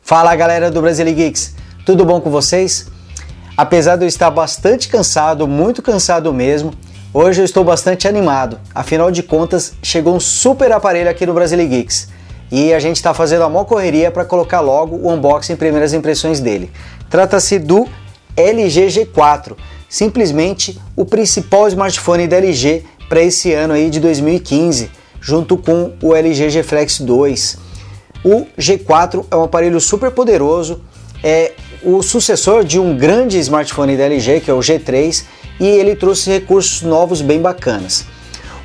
Fala galera do Brazilian Geeks, tudo bom com vocês? Apesar de eu estar bastante cansado, muito cansado mesmo, hoje eu estou bastante animado. Afinal de contas, chegou um super aparelho aqui no Brazilian Geeks e a gente está fazendo a maior correria para colocar logo o unboxing e primeiras impressões dele. Trata-se do LG G4, simplesmente o principal smartphone da LG para esse ano aí de 2015, junto com o LG G Flex 2. O G4 é um aparelho super poderoso, é o sucessor de um grande smartphone da LG, que é o G3, e ele trouxe recursos novos bem bacanas.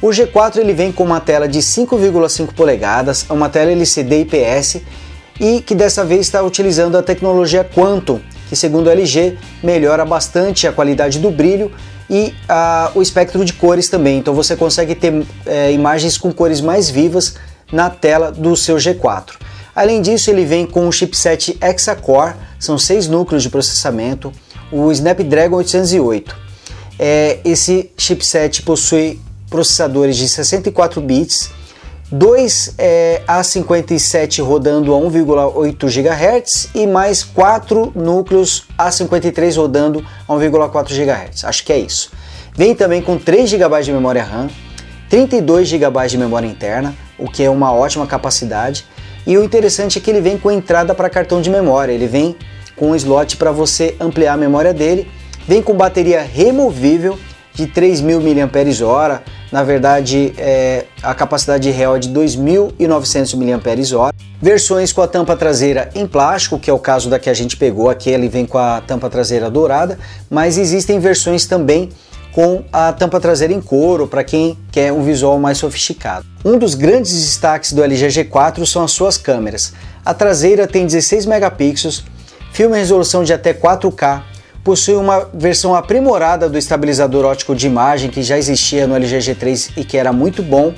O G4 ele vem com uma tela de 5,5 polegadas, uma tela LCD IPS, e que dessa vez está utilizando a tecnologia Quantum, que segundo a LG melhora bastante a qualidade do brilho e o espectro de cores também, então você consegue ter imagens com cores mais vivas na tela do seu G4. Além disso, ele vem com o chipset Hexa-Core, são 6 núcleos de processamento, o Snapdragon 808. Esse chipset possui processadores de 64 bits, 2 A57 rodando a 1,8 GHz e mais 4 núcleos A53 rodando a 1,4 GHz. Acho que é isso. Vem também com 3 GB de memória RAM, 32 GB de memória interna, o que é uma ótima capacidade. E o interessante é que ele vem com entrada para cartão de memória, ele vem com um slot para você ampliar a memória dele, vem com bateria removível de 3.000 mAh, na verdade a capacidade real é de 2.900 mAh, versões com a tampa traseira em plástico, que é o caso da que a gente pegou aqui, ele vem com a tampa traseira dourada, mas existem versões também com a tampa traseira em couro, para quem quer um visual mais sofisticado. Um dos grandes destaques do LG G4 são as suas câmeras. A traseira tem 16 megapixels, filma em resolução de até 4K, possui uma versão aprimorada do estabilizador óptico de imagem que já existia no LG G3 e que era muito bom,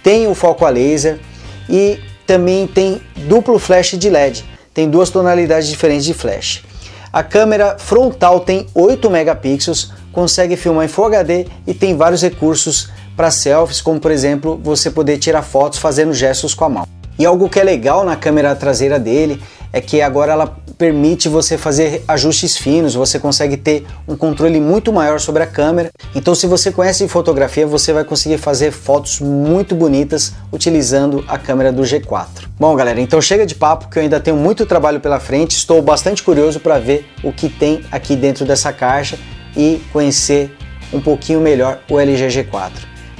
tem o foco a laser e também tem duplo flash de LED, tem 2 tonalidades diferentes de flash. A câmera frontal tem 8 megapixels, consegue filmar em Full HD e tem vários recursos para selfies, como por exemplo você poder tirar fotos fazendo gestos com a mão. E algo que é legal na câmera traseira dele é que agora ela permite você fazer ajustes finos, você consegue ter um controle muito maior sobre a câmera. Então se você conhece fotografia, você vai conseguir fazer fotos muito bonitas utilizando a câmera do G4. Bom galera, então chega de papo que eu ainda tenho muito trabalho pela frente, estou bastante curioso para ver o que tem aqui dentro dessa caixa e conhecer um pouquinho melhor o LG G4.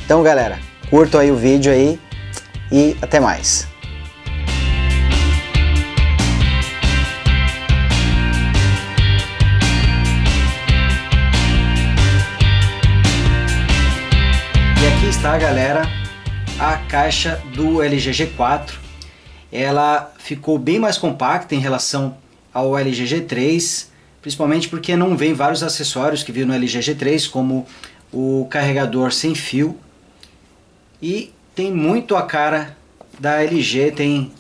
Então galera, curtam aí o vídeo aí e até mais. E aqui está galera, a caixa do LG G4. Ela ficou bem mais compacta em relação ao LG G3, principalmente porque não vem vários acessórios que viram no LG G3, como o carregador sem fio, e tem muito a cara da LG,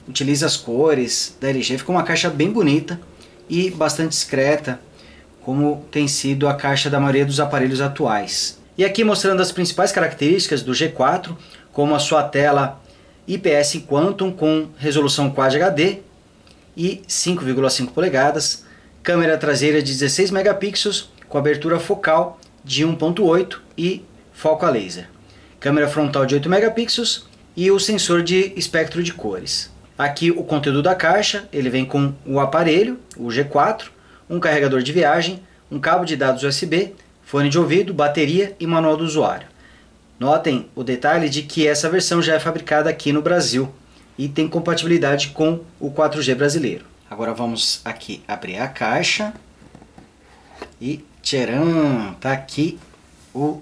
utiliza as cores da LG, ficou uma caixa bem bonita e bastante discreta, como tem sido a caixa da maioria dos aparelhos atuais. E aqui mostrando as principais características do G4, como a sua tela IPS Quantum com resolução Quad HD e 5,5 polegadas, câmera traseira de 16 megapixels com abertura focal de 1.8 e foco a laser, câmera frontal de 8 megapixels e o sensor de espectro de cores. Aqui o conteúdo da caixa, ele vem com o aparelho, o G4, um carregador de viagem, um cabo de dados USB, fone de ouvido, bateria e manual do usuário. Notem o detalhe de que essa versão já é fabricada aqui no Brasil e tem compatibilidade com o 4G brasileiro. Agora vamos aqui abrir a caixa e tcharam, tá aqui o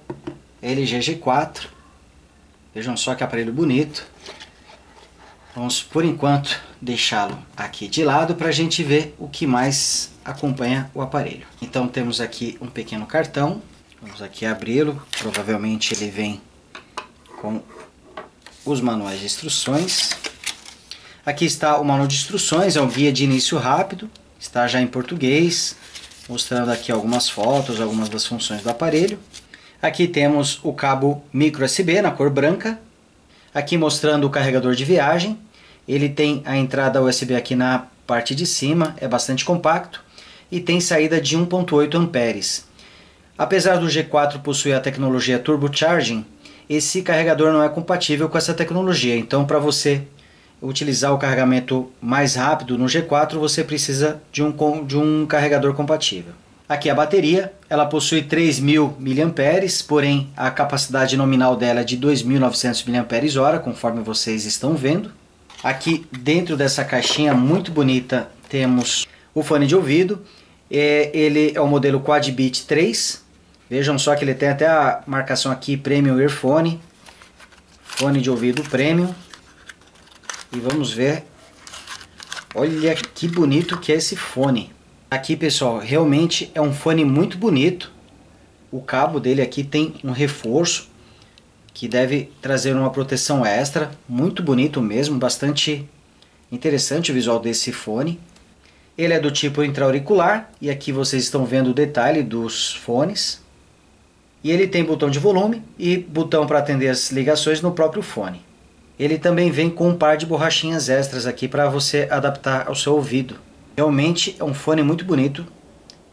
LG G4. Vejam só que aparelho bonito. Vamos por enquanto deixá-lo aqui de lado para a gente ver o que mais acompanha o aparelho. Então temos aqui um pequeno cartão, vamos aqui abri-lo, provavelmente ele vem com os manuais de instruções. Aqui está o manual de instruções, é um guia de início rápido, está já em português, mostrando aqui algumas fotos, algumas das funções do aparelho. Aqui temos o cabo micro USB na cor branca, aqui mostrando o carregador de viagem. Ele tem a entrada USB aqui na parte de cima é bastante compacto e tem saída de 1.8 amperes. Apesar do G4 possuir a tecnologia Turbocharging, esse carregador não é compatível com essa tecnologia. Então, para você utilizar o carregamento mais rápido no G4, você precisa de um carregador compatível. Aqui a bateria, ela possui 3.000 mAh, porém a capacidade nominal dela é de 2.900 mAh, conforme vocês estão vendo. Aqui dentro dessa caixinha muito bonita temos o fone de ouvido. Ele é o modelo QuadBeat 3. Vejam só que ele tem até a marcação aqui Premium Earphone. Fone de ouvido Premium. E vamos ver. Olha que bonito que é esse fone. Aqui, pessoal, realmente é um fone muito bonito. O cabo dele aqui tem um reforço que deve trazer uma proteção extra. Muito bonito mesmo, bastante interessante o visual desse fone. Ele é do tipo intra-auricular e aqui vocês estão vendo o detalhe dos fones. E ele tem botão de volume e botão para atender as ligações no próprio fone. Ele também vem com um par de borrachinhas extras aqui para você adaptar ao seu ouvido. Realmente é um fone muito bonito.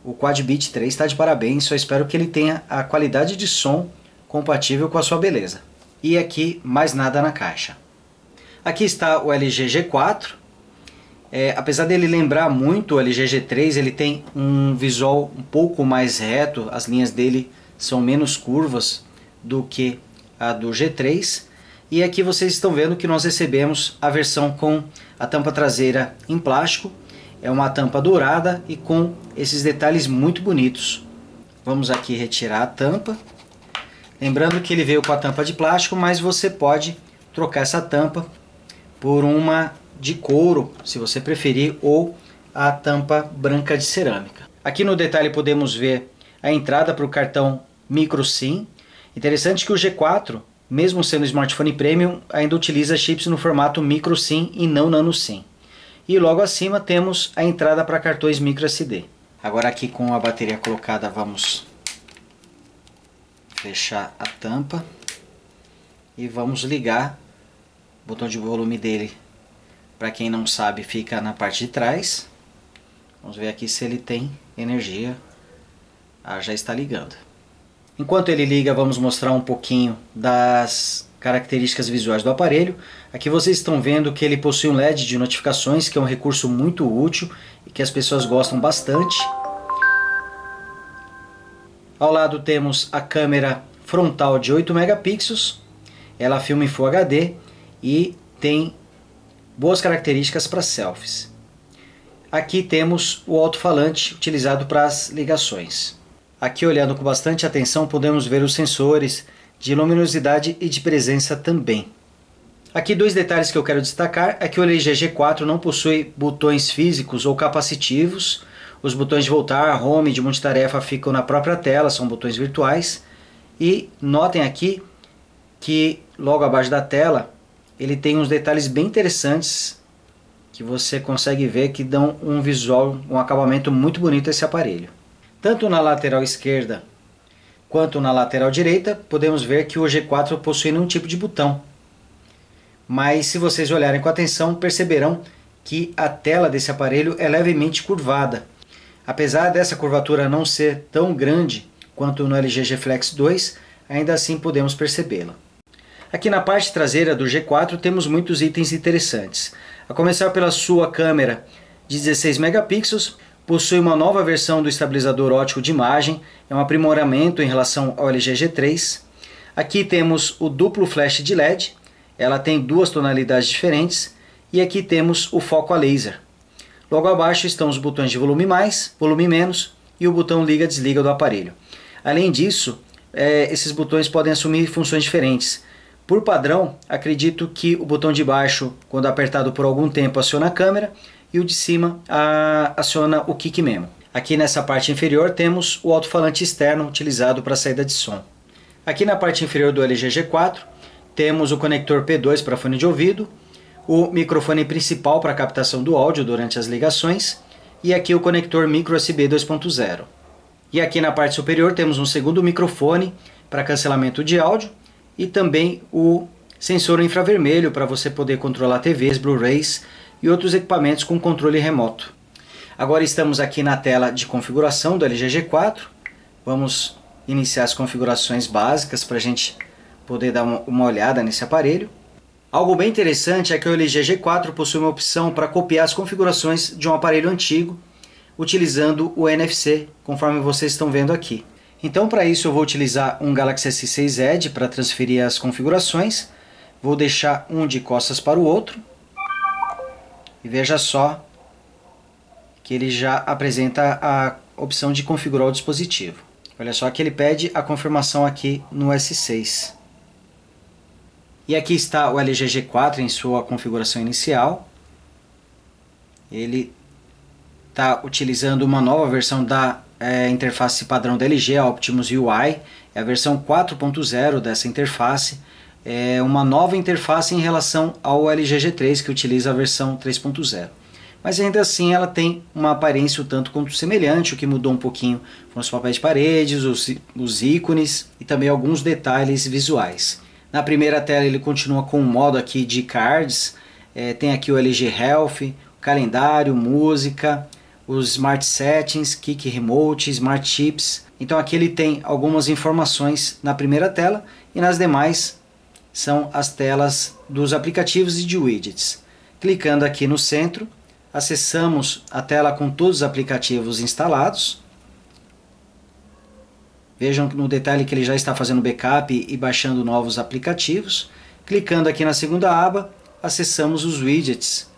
O QuadBeat 3 está de parabéns, só espero que ele tenha a qualidade de som compatível com a sua beleza. E aqui mais nada na caixa. Aqui está o LG G4. Apesar dele lembrar muito o LG G3, ele tem um visual um pouco mais reto, as linhas dele são menos curvas do que a do G3. E aqui vocês estão vendo que nós recebemos a versão com a tampa traseira em plástico. É uma tampa dourada e com esses detalhes muito bonitos. Vamos aqui retirar a tampa. Lembrando que ele veio com a tampa de plástico, mas você pode trocar essa tampa por uma de couro, se você preferir, ou a tampa branca de cerâmica. Aqui no detalhe podemos ver a entrada para o cartão microSIM. Interessante que o G4, mesmo sendo smartphone premium, ainda utiliza chips no formato microSIM e não nano SIM. E logo acima temos a entrada para cartões microSD. Agora aqui com a bateria colocada vamos fechar a tampa e vamos ligar. O botão de volume dele, para quem não sabe, fica na parte de trás. Vamos ver aqui se ele tem energia. Já está ligando. Enquanto ele liga, vamos mostrar um pouquinho das características visuais do aparelho. Aqui vocês estão vendo que ele possui um LED de notificações, que é um recurso muito útil e que as pessoas gostam bastante. Ao lado temos a câmera frontal de 8 megapixels. Ela filma em Full HD e tem boas características para selfies. Aqui temos o alto-falante utilizado para as ligações. Aqui, olhando com bastante atenção, podemos ver os sensores de luminosidade e de presença também. Aqui dois detalhes que eu quero destacar é que o LG G4 não possui botões físicos ou capacitivos. Os botões de voltar, home e de multitarefa ficam na própria tela, são botões virtuais. E notem aqui que logo abaixo da tela ele tem uns detalhes bem interessantes que você consegue ver que dão um visual, um acabamento muito bonito a esse aparelho. Tanto na lateral esquerda quanto na lateral direita, podemos ver que o G4 possui nenhum tipo de botão. Mas se vocês olharem com atenção, perceberão que a tela desse aparelho é levemente curvada. Apesar dessa curvatura não ser tão grande quanto no LG G Flex 2, ainda assim podemos percebê-la. Aqui na parte traseira do G4 temos muitos itens interessantes. A começar pela sua câmera de 16 megapixels, possui uma nova versão do estabilizador óptico de imagem, é um aprimoramento em relação ao LG G3. Aqui temos o duplo flash de LED, ela tem duas tonalidades diferentes, e aqui temos o foco a laser. Logo abaixo estão os botões de volume mais, volume menos e o botão liga-desliga do aparelho. Além disso, esses botões podem assumir funções diferentes. Por padrão, acredito que o botão de baixo, quando apertado por algum tempo, aciona a câmera, e o de cima aciona o kick memo. Aqui nessa parte inferior temos o alto-falante externo utilizado para saída de som. Aqui na parte inferior do LG G4 temos o conector P2 para fone de ouvido, o microfone principal para captação do áudio durante as ligações e aqui o conector micro USB 2.0. E aqui na parte superior temos um segundo microfone para cancelamento de áudio e também o sensor infravermelho para você poder controlar TVs, Blu-rays e outros equipamentos com controle remoto. Agora estamos aqui na tela de configuração do LG G4. Vamos iniciar as configurações básicas para a gente poder dar uma olhada nesse aparelho. Algo bem interessante é que o LG G4 possui uma opção para copiar as configurações de um aparelho antigo utilizando o NFC, conforme vocês estão vendo aqui. Então, para isso eu vou utilizar um Galaxy S6 Edge para transferir as configurações. Vou deixar um de costas para o outro. E veja só que ele já apresenta a opção de configurar o dispositivo. Olha só que ele pede a confirmação aqui no S6. E aqui está o LG G4 em sua configuração inicial. Ele está utilizando uma nova versão da interface padrão da LG, a Optimus UI. É a versão 4.0 dessa interface. É uma nova interface em relação ao LG G3, que utiliza a versão 3.0. Mas ainda assim ela tem uma aparência um tanto quanto semelhante. O que mudou um pouquinho foram os papéis de paredes, os ícones e também alguns detalhes visuais. Na primeira tela ele continua com um modo aqui de cards. Tem aqui o LG Health, o calendário, música, os Smart Settings, Kick Remote, Smart Chips. Então aqui ele tem algumas informações na primeira tela e nas demais são as telas dos aplicativos e de widgets. Clicando aqui no centro, acessamos a tela com todos os aplicativos instalados. Vejam no detalhe que ele já está fazendo backup e baixando novos aplicativos. Clicando aqui na segunda aba, acessamos os widgets.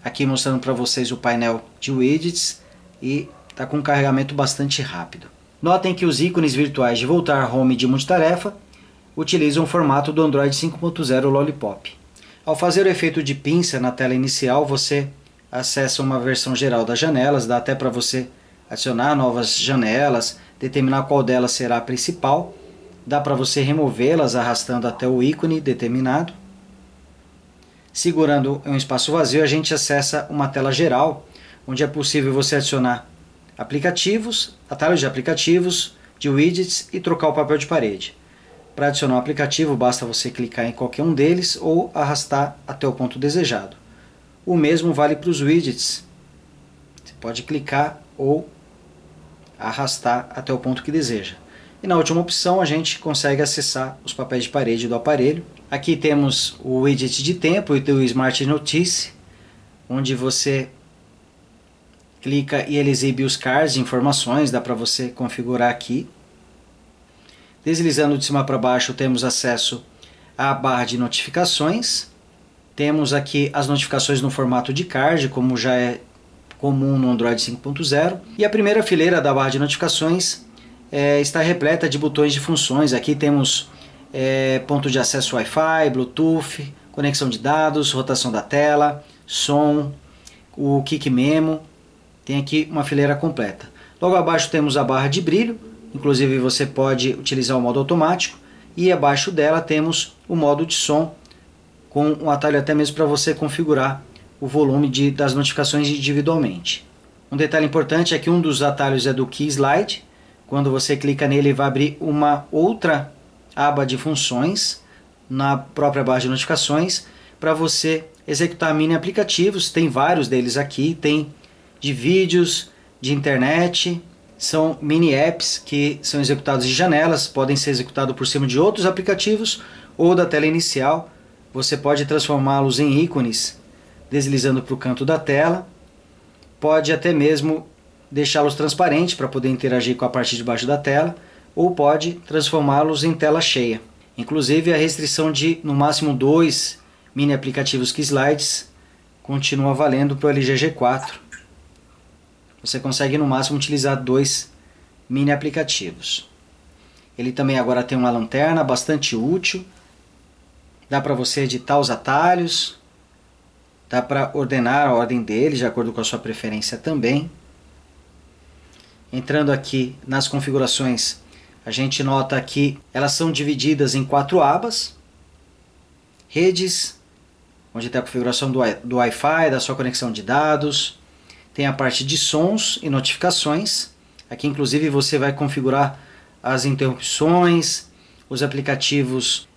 Aqui mostrando para vocês o painel de widgets e está com um carregamento bastante rápido. Notem que os ícones virtuais de voltar home e de multitarefa utilizam o formato do Android 5.0 Lollipop. Ao fazer o efeito de pinça na tela inicial, você acessa uma versão geral das janelas, dá até para você adicionar novas janelas, determinar qual delas será a principal, dá para você removê-las arrastando até o ícone determinado. Segurando um espaço vazio, a gente acessa uma tela geral, onde é possível você adicionar aplicativos, atalhos de aplicativos, de widgets e trocar o papel de parede. Para adicionar um aplicativo, basta você clicar em qualquer um deles ou arrastar até o ponto desejado. O mesmo vale para os widgets. Você pode clicar ou arrastar até o ponto que deseja. E na última opção a gente consegue acessar os papéis de parede do aparelho. Aqui temos o widget de tempo e o Smart Notice, onde você clica e ele exibe os cards de informações, dá para você configurar aqui. Deslizando de cima para baixo temos acesso à barra de notificações. Temos aqui as notificações no formato de card, como já é comum no Android 5.0. E a primeira fileira da barra de notificações está repleta de botões de funções. Aqui temos ponto de acesso Wi-Fi, Bluetooth, conexão de dados, rotação da tela, som, o Kick Memo. Tem aqui uma fileira completa. Logo abaixo temos a barra de brilho, inclusive você pode utilizar o modo automático. E abaixo dela temos o modo de som, com um atalho até mesmo para você configurar o volume das notificações individualmente. Um detalhe importante é que um dos atalhos é do Key Slide. Quando você clica nele, vai abrir uma outra aba de funções na própria barra de notificações para você executar mini aplicativos. Tem vários deles aqui, tem de vídeos, de internet, são mini apps que são executados em janelas, podem ser executados por cima de outros aplicativos ou da tela inicial. Você pode transformá-los em ícones deslizando para o canto da tela, pode até mesmo deixá-los transparentes para poder interagir com a parte de baixo da tela, ou pode transformá-los em tela cheia. Inclusive a restrição de no máximo 2 mini aplicativos Key Slides continua valendo para o LG G4. Você consegue no máximo utilizar 2 mini aplicativos. Ele também agora tem uma lanterna bastante útil. Dá para você editar os atalhos. Dá para ordenar a ordem deles de acordo com a sua preferência também. Entrando aqui nas configurações, a gente nota que elas são divididas em 4 abas. Redes, onde tem a configuração do Wi-Fi, da sua conexão de dados. Tem a parte de sons e notificações. Aqui inclusive você vai configurar as interrupções, os aplicativos,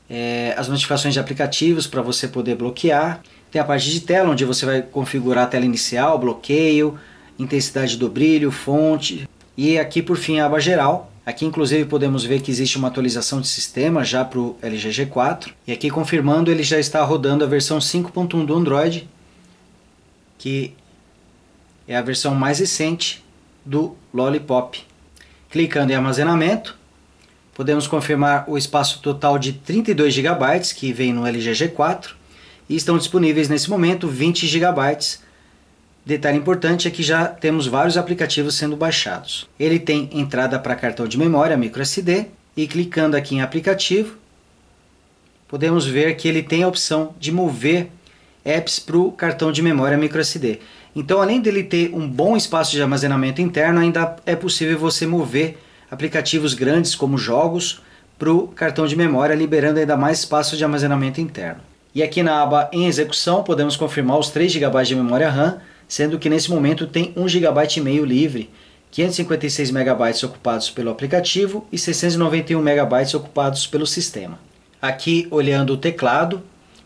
as notificações de aplicativos para você poder bloquear. Tem a parte de tela, onde você vai configurar a tela inicial, bloqueio, intensidade do brilho, fonte. E aqui por fim a aba geral. Aqui inclusive podemos ver que existe uma atualização de sistema já para o LG G4. E aqui confirmando, ele já está rodando a versão 5.1 do Android, que é a versão mais recente do Lollipop. Clicando em armazenamento, podemos confirmar o espaço total de 32 GB que vem no LG G4 e estão disponíveis nesse momento 20 GB. Detalhe importante é que já temos vários aplicativos sendo baixados. Ele tem entrada para cartão de memória microSD e clicando aqui em aplicativo, podemos ver que ele tem a opção de mover apps para o cartão de memória microSD. Então, além dele ter um bom espaço de armazenamento interno, ainda é possível você mover aplicativos grandes como jogos para o cartão de memória, liberando ainda mais espaço de armazenamento interno. E aqui na aba em execução podemos confirmar os 3 GB de memória RAM, sendo que nesse momento tem 1,5 GB livre, 556 MB ocupados pelo aplicativo e 691 MB ocupados pelo sistema. Aqui olhando o teclado,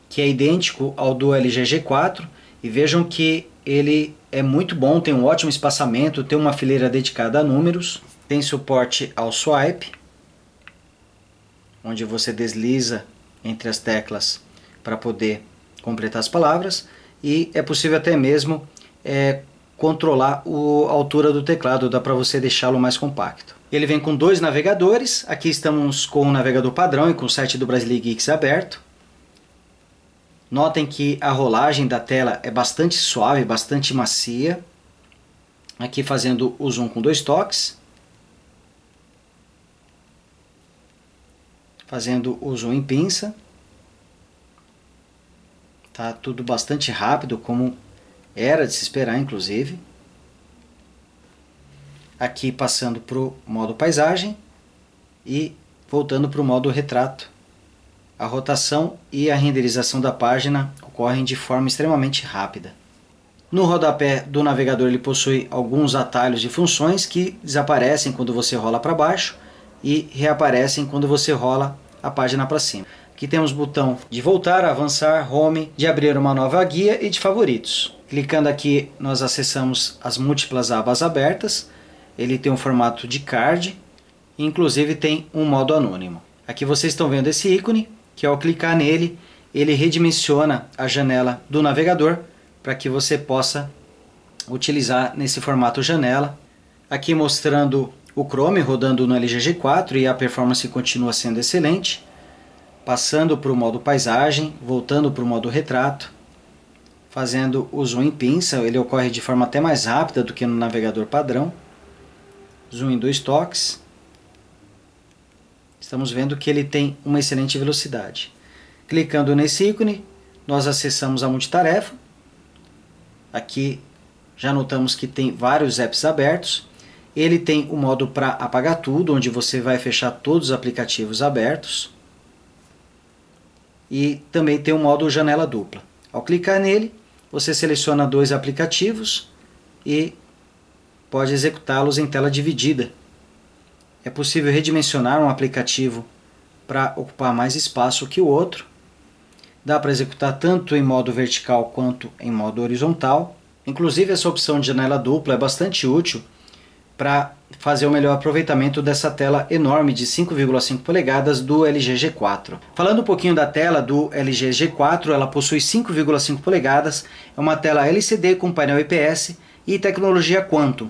que é idêntico ao do LG G4, e vejam que ele é muito bom, tem um ótimo espaçamento, tem uma fileira dedicada a números, tem suporte ao swipe, onde você desliza entre as teclas para poder completar as palavras, e é possível até mesmo controlar a altura do teclado, dá para você deixá-lo mais compacto. Ele vem com 2 navegadores, aqui estamos com o navegador padrão e com o site do Brasile Geeks aberto. Notem que a rolagem da tela é bastante suave, bastante macia. Aqui fazendo o zoom com 2 toques. Fazendo o zoom em pinça. Tá tudo bastante rápido, como era de se esperar, inclusive. Aqui passando para o modo paisagem e voltando para o modo retrato. A rotação e a renderização da página ocorrem de forma extremamente rápida. No rodapé do navegador ele possui alguns atalhos e funções que desaparecem quando você rola para baixo e reaparecem quando você rola a página para cima. Aqui temos o botão de voltar, avançar, home, de abrir uma nova guia e de favoritos. Clicando aqui nós acessamos as múltiplas abas abertas. Ele tem um formato de card e inclusive tem um modo anônimo. Aqui vocês estão vendo esse ícone, que ao clicar nele, ele redimensiona a janela do navegador para que você possa utilizar nesse formato janela. Aqui mostrando o Chrome rodando no LG G4 e a performance continua sendo excelente. Passando para o modo paisagem, voltando para o modo retrato, fazendo o zoom em pinça, ele ocorre de forma até mais rápida do que no navegador padrão. Zoom em 2 toques. Estamos vendo que ele tem uma excelente velocidade. Clicando nesse ícone, nós acessamos a multitarefa. Aqui já notamos que tem vários apps abertos. Ele tem o modo para apagar tudo, onde você vai fechar todos os aplicativos abertos. E também tem o modo janela dupla. Ao clicar nele, você seleciona 2 aplicativos e pode executá-los em tela dividida. É possível redimensionar um aplicativo para ocupar mais espaço que o outro. Dá para executar tanto em modo vertical quanto em modo horizontal. Inclusive essa opção de janela dupla é bastante útil para fazer o melhor aproveitamento dessa tela enorme de 5,5 polegadas do LG G4. Falando um pouquinho da tela do LG G4, ela possui 5,5 polegadas, é uma tela LCD com painel IPS e tecnologia Quantum.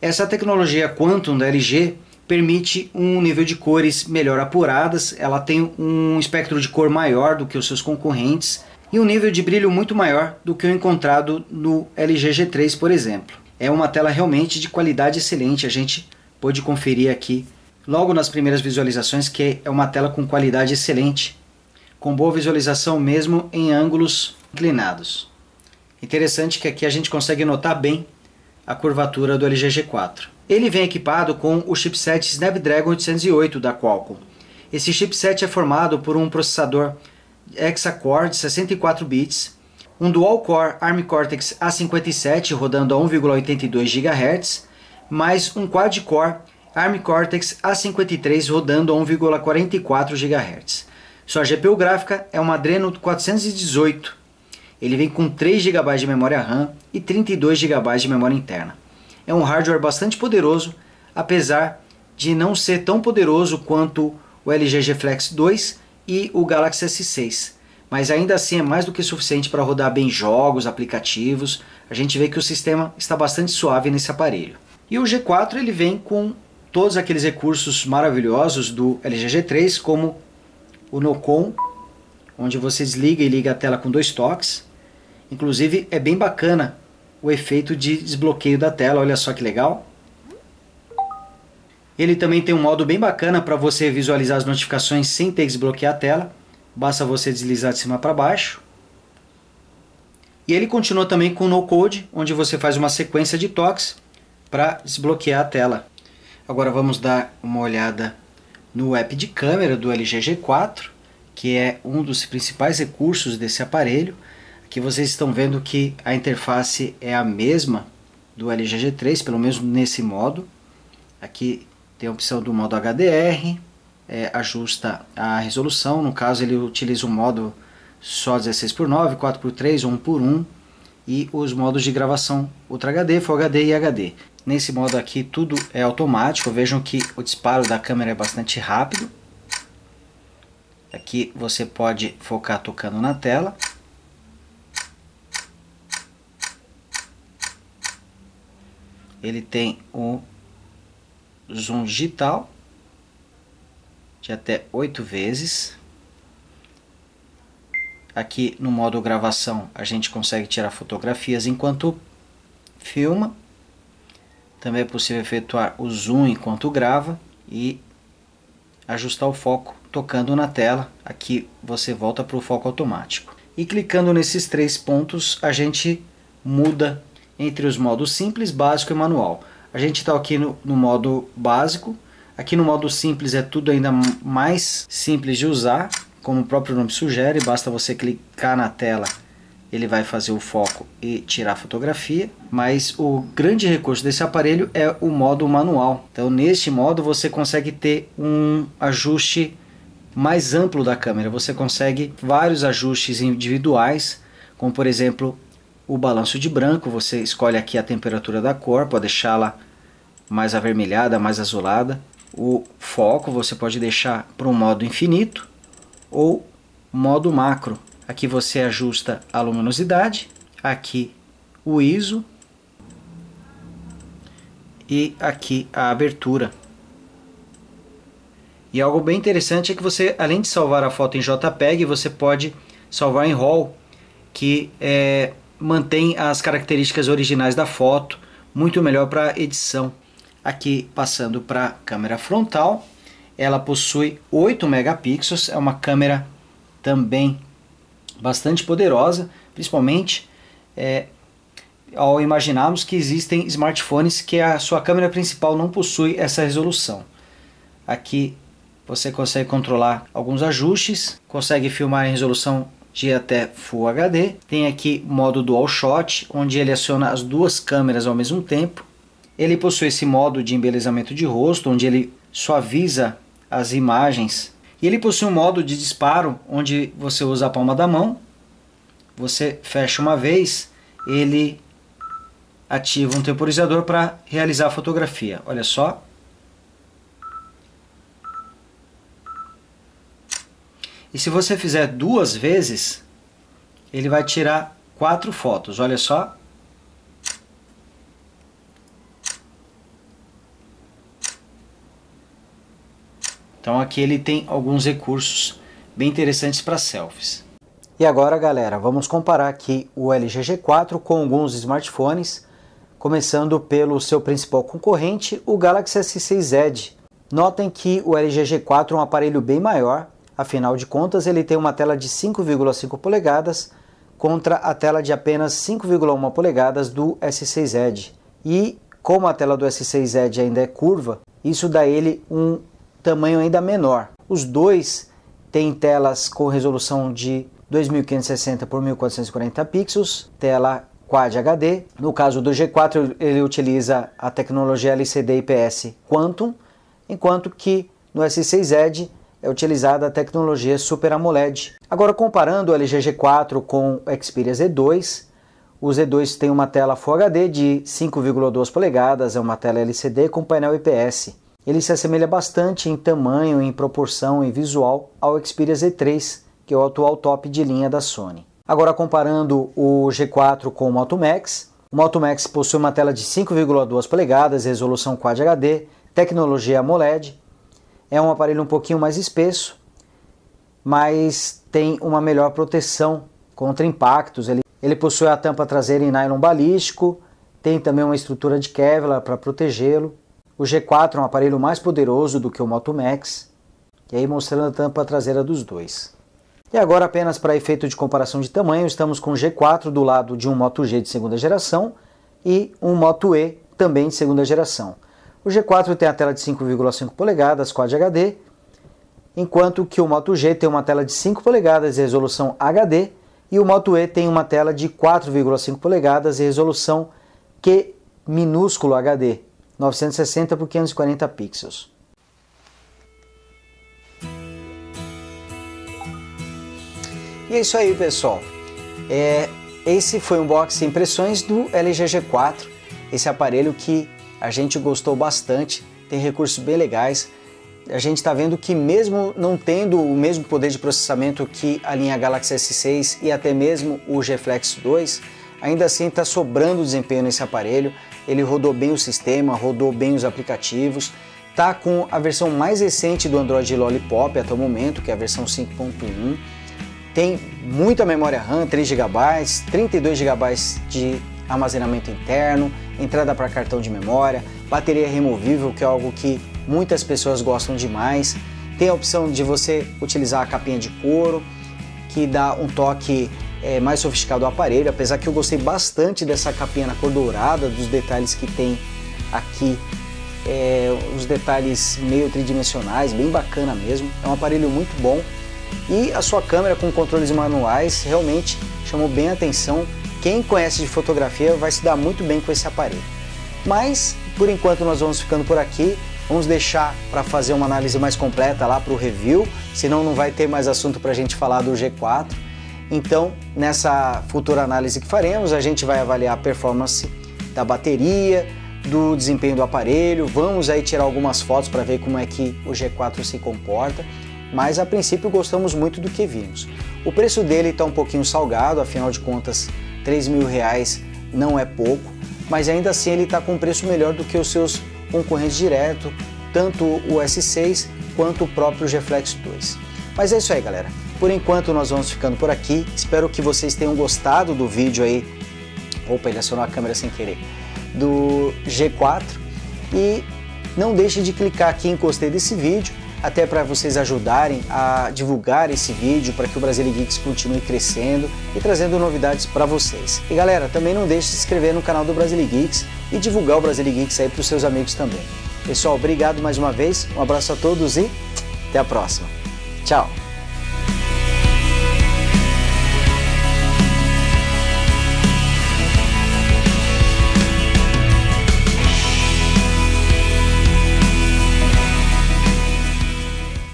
Essa tecnologia Quantum da LG permite um nível de cores melhor apuradas, ela tem um espectro de cor maior do que os seus concorrentes e um nível de brilho muito maior do que o encontrado no LG G3, por exemplo. É uma tela realmente de qualidade excelente, a gente pôde conferir aqui logo nas primeiras visualizações que é uma tela com qualidade excelente, com boa visualização mesmo em ângulos inclinados. Interessante que aqui a gente consegue notar bem a curvatura do LG G4. Ele vem equipado com o chipset Snapdragon 808 da Qualcomm. Esse chipset é formado por um processador hexa-core de 64 bits, um dual-core ARM Cortex A57 rodando a 1,82 GHz, mais um quad-core ARM Cortex A53 rodando a 1,44 GHz. Sua GPU gráfica é uma Adreno 418 Ele vem com 3 GB de memória RAM e 32 GB de memória interna. É um hardware bastante poderoso, apesar de não ser tão poderoso quanto o LG G Flex 2 e o Galaxy S6. Mas ainda assim é mais do que suficiente para rodar bem jogos, aplicativos. A gente vê que o sistema está bastante suave nesse aparelho. E o G4 ele vem com todos aqueles recursos maravilhosos do LG G3, como o Nocon, onde você desliga e liga a tela com 2 toques. Inclusive é bem bacana o efeito de desbloqueio da tela, olha só que legal. Ele também tem um modo bem bacana para você visualizar as notificações sem ter que desbloquear a tela. Basta você deslizar de cima para baixo. E ele continua também com o No Code, onde você faz uma sequência de toques para desbloquear a tela. Agora vamos dar uma olhada no app de câmera do LG G4, que é um dos principais recursos desse aparelho. Aqui vocês estão vendo que a interface é a mesma do LG G3, pelo menos nesse modo. Aqui tem a opção do modo HDR, ajusta a resolução, no caso ele utiliza o modo só 16:9, 4:3 ou 1:1, e os modos de gravação Ultra HD, Full HD e HD. Nesse modo aqui tudo é automático, vejam que o disparo da câmera é bastante rápido. Aqui você pode focar tocando na tela. Ele tem o zoom digital de até 8 vezes. Aqui no modo gravação a gente consegue tirar fotografias enquanto filma. Também é possível efetuar o zoom enquanto grava e ajustar o foco tocando na tela. Aqui você volta para o foco automático. E clicando nesses 3 pontos a gente muda entre os modos simples, básico e manual. A gente está aqui no modo básico. Aqui no modo simples é tudo ainda mais simples de usar, como o próprio nome sugere. Basta você clicar na tela, ele vai fazer o foco e tirar a fotografia. Mas o grande recurso desse aparelho é o modo manual. Então neste modo você consegue ter um ajuste mais amplo da câmera. Você consegue vários ajustes individuais, como por exemplo o balanço de branco. Você escolhe aqui a temperatura da cor, pode deixá-la mais avermelhada, mais azulada. O foco você pode deixar para o modo infinito ou modo macro. Aqui você ajusta a luminosidade, aqui o ISO e aqui a abertura. E algo bem interessante é que você, além de salvar a foto em JPEG, você pode salvar em RAW, que mantém as características originais da foto, muito melhor para edição. Aqui passando para a câmera frontal, ela possui 8 megapixels, é uma câmera também bastante poderosa, principalmente ao imaginarmos que existem smartphones que a sua câmera principal não possui essa resolução. Aqui você consegue controlar alguns ajustes, consegue filmar em resolução de até Full HD. Tem aqui o modo Dual Shot, onde ele aciona as duas câmeras ao mesmo tempo. Ele possui esse modo de embelezamento de rosto, onde ele suaviza as imagens. E ele possui um modo de disparo, onde você usa a palma da mão. Você fecha uma vez, ele ativa um temporizador para realizar a fotografia. Olha só. E se você fizer 2 vezes, ele vai tirar 4 fotos. Olha só. Então aqui ele tem alguns recursos bem interessantes para selfies. E agora, galera, vamos comparar aqui o LG G4 com alguns smartphones, começando pelo seu principal concorrente, o Galaxy S6 Edge. Notem que o LG G4 é um aparelho bem maior, afinal de contas ele tem uma tela de 5,5 polegadas contra a tela de apenas 5,1 polegadas do S6 Edge. E como a tela do S6 Edge ainda é curva, isso dá ele um tamanho ainda menor. Os dois têm telas com resolução de 2560 por 1440 pixels, tela Quad HD. No caso do G4 ele utiliza a tecnologia LCD IPS Quantum, enquanto que no S6 Edge é utilizada a tecnologia Super AMOLED. Agora, comparando o LG G4 com o Xperia Z2, o Z2 tem uma tela Full HD de 5,2 polegadas, é uma tela LCD com painel IPS. Ele se assemelha bastante em tamanho, em proporção e visual ao Xperia Z3, que é o atual top de linha da Sony. Agora, comparando o G4 com o Moto Max possui uma tela de 5,2 polegadas, resolução Quad HD, tecnologia AMOLED. É um aparelho um pouquinho mais espesso, mas tem uma melhor proteção contra impactos. Ele possui a tampa traseira em nylon balístico, tem também uma estrutura de Kevlar para protegê-lo. O G4 é um aparelho mais poderoso do que o Moto Max, e aí mostrando a tampa traseira dos dois. E agora, apenas para efeito de comparação de tamanho, estamos com o G4 do lado de um Moto G de segunda geração e um Moto E também de segunda geração. O G4 tem a tela de 5,5 polegadas Quad HD, enquanto que o Moto G tem uma tela de 5 polegadas e resolução HD, e o Moto E tem uma tela de 4,5 polegadas e resolução Q minúsculo HD, 960 por 540 pixels. E é isso aí, pessoal. Esse foi o unboxing impressões do LG G4, esse aparelho que a gente gostou bastante, tem recursos bem legais. A gente está vendo que mesmo não tendo o mesmo poder de processamento que a linha Galaxy S6 e até mesmo o G Flex 2, ainda assim está sobrando desempenho nesse aparelho. Ele rodou bem o sistema, rodou bem os aplicativos, está com a versão mais recente do Android Lollipop até o momento, que é a versão 5.1. Tem muita memória RAM, 3 GB, 32 GB de armazenamento interno, entrada para cartão de memória, bateria removível, que é algo que muitas pessoas gostam demais. Tem a opção de você utilizar a capinha de couro, que dá um toque mais sofisticado ao aparelho, apesar que eu gostei bastante dessa capinha na cor dourada, dos detalhes que tem aqui, os detalhes meio tridimensionais, bem bacana mesmo. É um aparelho muito bom e a sua câmera com controles manuais realmente chamou bem a atenção. Quem conhece de fotografia vai se dar muito bem com esse aparelho. Mas, por enquanto, nós vamos ficando por aqui. Vamos deixar para fazer uma análise mais completa lá para o review, senão não vai ter mais assunto para a gente falar do G4. Então, nessa futura análise que faremos, a gente vai avaliar a performance da bateria, do desempenho do aparelho. Vamos aí tirar algumas fotos para ver como é que o G4 se comporta. Mas, a princípio, gostamos muito do que vimos. O preço dele está um pouquinho salgado, afinal de contas, R$3.000 não é pouco, mas ainda assim ele está com um preço melhor do que os seus concorrentes direto, tanto o S6 quanto o próprio G Flex 2. Mas é isso aí, galera. Por enquanto nós vamos ficando por aqui. Espero que vocês tenham gostado do vídeo aí. Opa, ele acionou a câmera sem querer. Do G4. E não deixe de clicar aqui em gostei desse vídeo, até para vocês ajudarem a divulgar esse vídeo para que o Brasile Geeks continue crescendo e trazendo novidades para vocês. E galera, também não deixe de se inscrever no canal do Brasile Geeks e divulgar o Brasile Geeks aí para os seus amigos também. Pessoal, obrigado mais uma vez, um abraço a todos e até a próxima. Tchau!